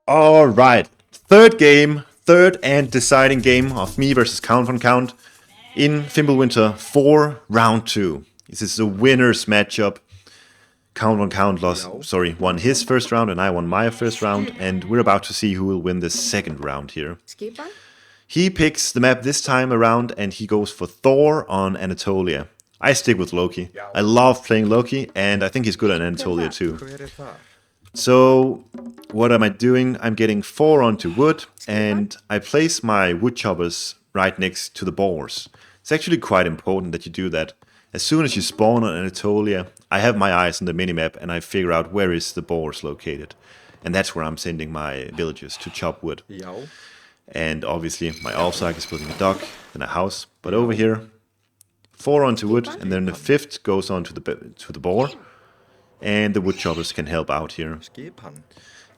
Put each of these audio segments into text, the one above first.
All right, third and deciding game of me versus Count von Count in Fimbulwinter 4 round 2. This is the winner's matchup. Count von Count won his first round and I won my first round, and we're about to see who will win the second round here. He picks the map this time around and he goes for Thor on Anatolia. I stick with Loki. I love playing Loki and I think he's good on Anatolia too. So what am I doing? I'm getting 4 onto wood and I place my wood choppers right next to the boars. It's actually quite important that you do that. As soon as you spawn on Anatolia, I have my eyes on the minimap and I figure out where is the boars located. And that's where I'm sending my villagers to chop wood. And obviously my Alpsark is building a dock and a house. But over here, 4 onto wood and then the 5th goes on to the boar. And the wood choppers can help out here.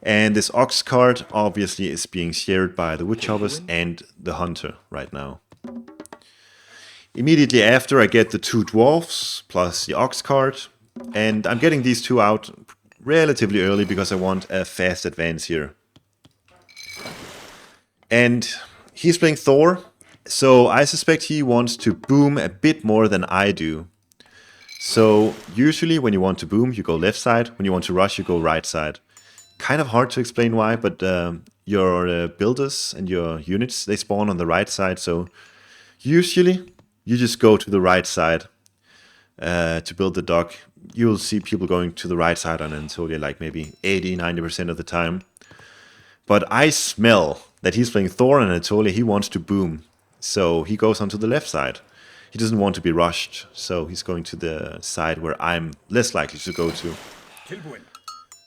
And this ox cart obviously is being shared by the wood choppers and the hunter right now. Immediately after I get the 2 dwarfs plus the ox cart. And I'm getting these 2 out relatively early because I want a fast advance here. And he's playing Thor, so I suspect he wants to boom a bit more than I do. So usually when you want to boom, you go left side. When you want to rush, you go right side. Kind of hard to explain why, but your builders and your units, they spawn on the right side. So usually you just go to the right side to build the dock. You'll see people going to the right side on Anatolia like maybe 80-90% of the time. But I smell that he's playing Thor and Anatolia. He wants to boom. So he goes onto the left side. He doesn't want to be rushed, so he's going to the side where I'm less likely to go to.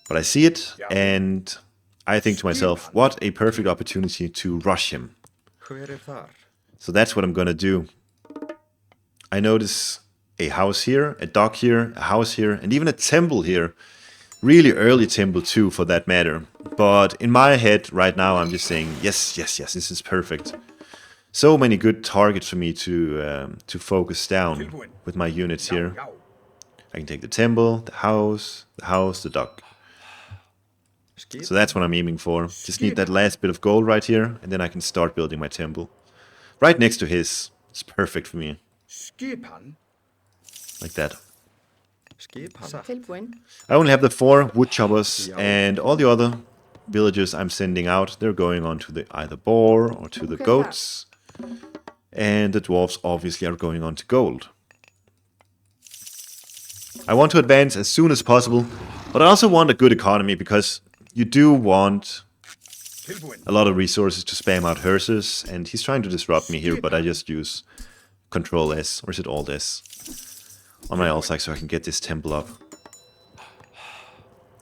But I see it, and I think to myself, what a perfect opportunity to rush him. So that's what I'm gonna do. I notice a house here, a dock here, a house here, and even a temple here. Really early temple too, for that matter. But in my head right now, I'm just saying, yes, this is perfect. So many good targets for me to focus down with my units here. I can take the temple, the house, the dock. So that's what I'm aiming for. Just need that last bit of gold right here, and then I can start building my temple. Right next to his. It's perfect for me. Like that. I only have the 4 wood choppers, and all the other villagers I'm sending out, they're going on to the either boar or to the goats. And the dwarves obviously are going on to gold. I want to advance as soon as possible, but I also want a good economy because you do want a lot of resources to spam out hearses, and he's trying to disrupt me here, but I just use Control S, or is it Alt S, on my Alpsark so I can get this temple up.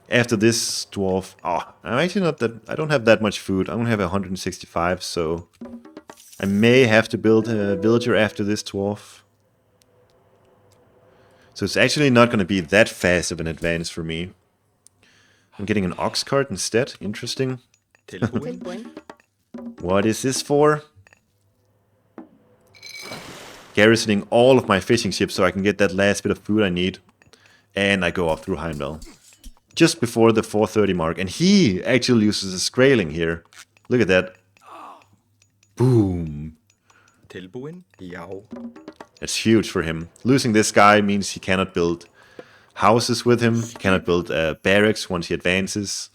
After this dwarf, I'm actually not that, I don't have that much food. I only have 165, so I may have to build a villager after this dwarf. So it's actually not going to be that fast of an advance for me. I'm getting an ox cart instead. Interesting. What is this for? Garrisoning all of my fishing ships so I can get that last bit of food I need. And I go off through Heimdall. Just before the 430 mark. And he actually uses a Skraeling here. Look at that. Boom. That's huge for him. Losing this guy means he cannot build houses with him. He cannot build barracks once he advances.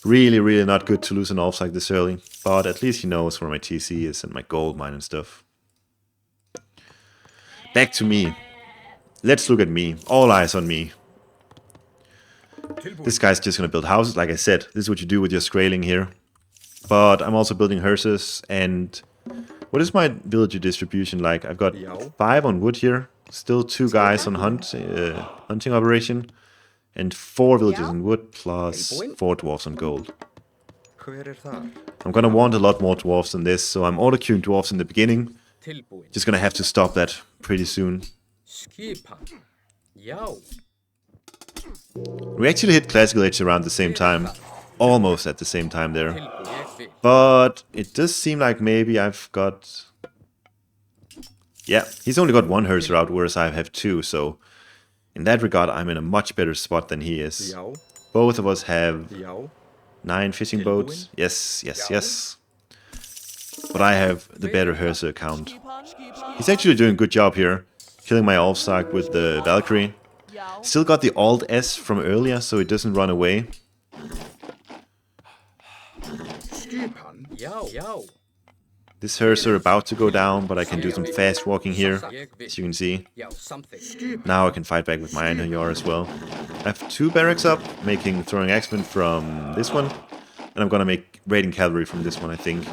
Really not good to lose an Alpsark this early. But at least he knows where my TC is and my gold mine and stuff. Back to me. Let's look at me. All eyes on me. This guy's just gonna build houses. Like I said, this is what you do with your Skraeling here. But I'm also building hearses. And what is my villager distribution like? I've got 5 on wood here. Still 2 guys on hunting operation. And 4 villagers on wood plus 4 dwarfs on gold. I'm gonna want a lot more dwarfs than this, so I'm auto-queuing dwarfs in the beginning. Just gonna have to stop that pretty soon. We actually hit Classical Age around the same time. Almost at the same time there. But it does seem like maybe I've got... Yeah, he's only got 1 hearser out, whereas I have 2, so... In that regard, I'm in a much better spot than he is. Both of us have 9 fishing boats. Yes, yes, yes. But I have the better Herse account. He's actually doing a good job here. Killing my Ulfsark with the Valkyrie. Still got the Alt S from earlier, so it doesn't run away. This Herse are about to go down, but I can do some fast walking here, as you can see. Now I can fight back with my Einherjar as well. I have 2 barracks up, making throwing axemen from this one. And I'm gonna make raiding cavalry from this one, I think.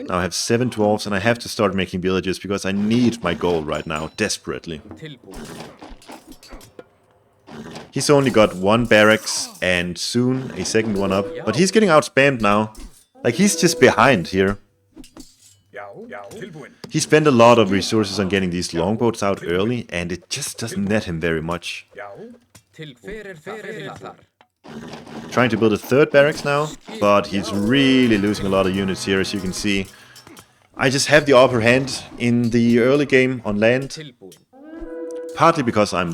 Now I have 7 dwarves, and I have to start making villages because I need my gold right now, desperately. He's only got 1 barracks and soon a second one up, but he's getting outspammed now. Like, he's just behind here. He spent a lot of resources on getting these longboats out early, and it just doesn't net him very much. Trying to build a 3rd barracks now, but he's really losing a lot of units here, as you can see. I just have the upper hand in the early game on land. Partly because I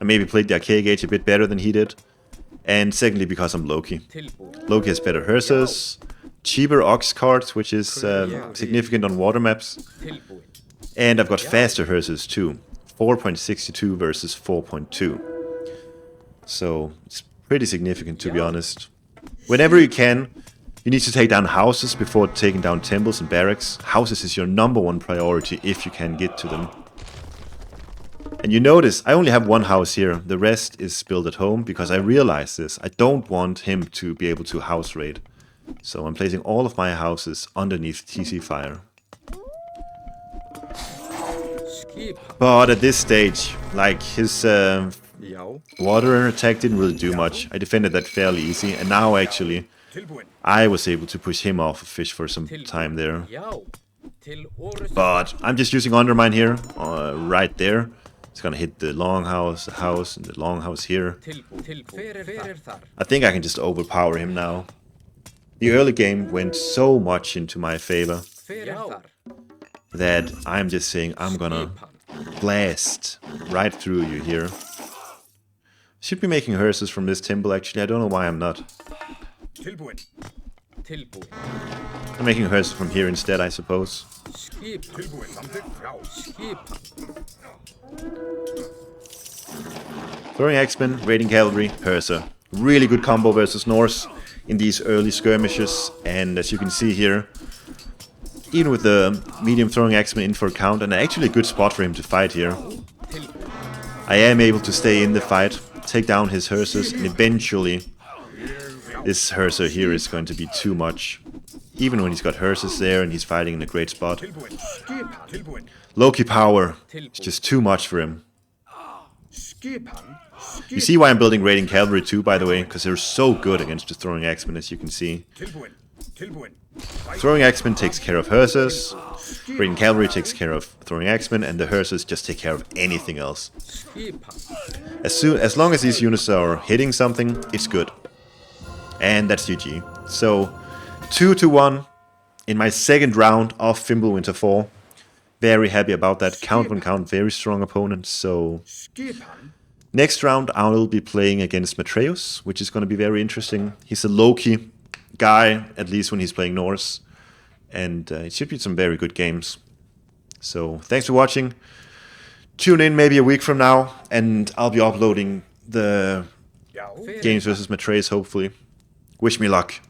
maybe played the archaic age a bit better than he did. And secondly because I'm Loki. Loki has better Herses, cheaper ox carts, which is significant on water maps. And I've got faster Herses too. 4.62 versus 4.2. So it's pretty significant, to be honest. Whenever you can, you need to take down houses before taking down temples and barracks. Houses is your #1 priority if you can get to them. And you notice, I only have 1 house here. The rest is built at home because I realize this. I don't want him to be able to house raid. So I'm placing all of my houses underneath TC fire. But at this stage, like, his water attack didn't really do much. I defended that fairly easy, and now actually I was able to push him off a fish for some time there. But I'm just using Undermine here, right there. It's gonna hit the longhouse house and the longhouse here. I think I can just overpower him now. The early game went so much into my favor that I'm just saying I'm gonna blast right through you here. Should be making Herses from this temple actually, I don't know why I'm not. I'm making Herses from here instead, I suppose. Throwing axemen, raiding cavalry, Herse. Really good combo versus Norse in these early skirmishes, and as you can see here, even with the medium throwing axemen in for a count, and actually a good spot for him to fight here. I am able to stay in the fight, take down his Herses, and eventually this Herse here is going to be too much. Even when he's got Herses there and he's fighting in a great spot. Loki power is just too much for him. You see why I'm building raiding cavalry too, by the way, because they're so good against the throwing axemen, as you can see. Throwing axemen takes care of Herses, raiding cavalry takes care of throwing axemen, and the Herses just take care of anything else. As long as these units are hitting something, it's good. And that's GG. So 2-1 in my 2nd round of Fimbulwinter4. Very happy about that. Count 1 count, very strong opponent. So next round I will be playing against Matreus, which is going to be very interesting. He's a Loki guy, at least when he's playing Norse. And it should be some very good games. So thanks for watching. Tune in maybe a week from now, and I'll be uploading the games versus Matreus, hopefully. Wish me luck.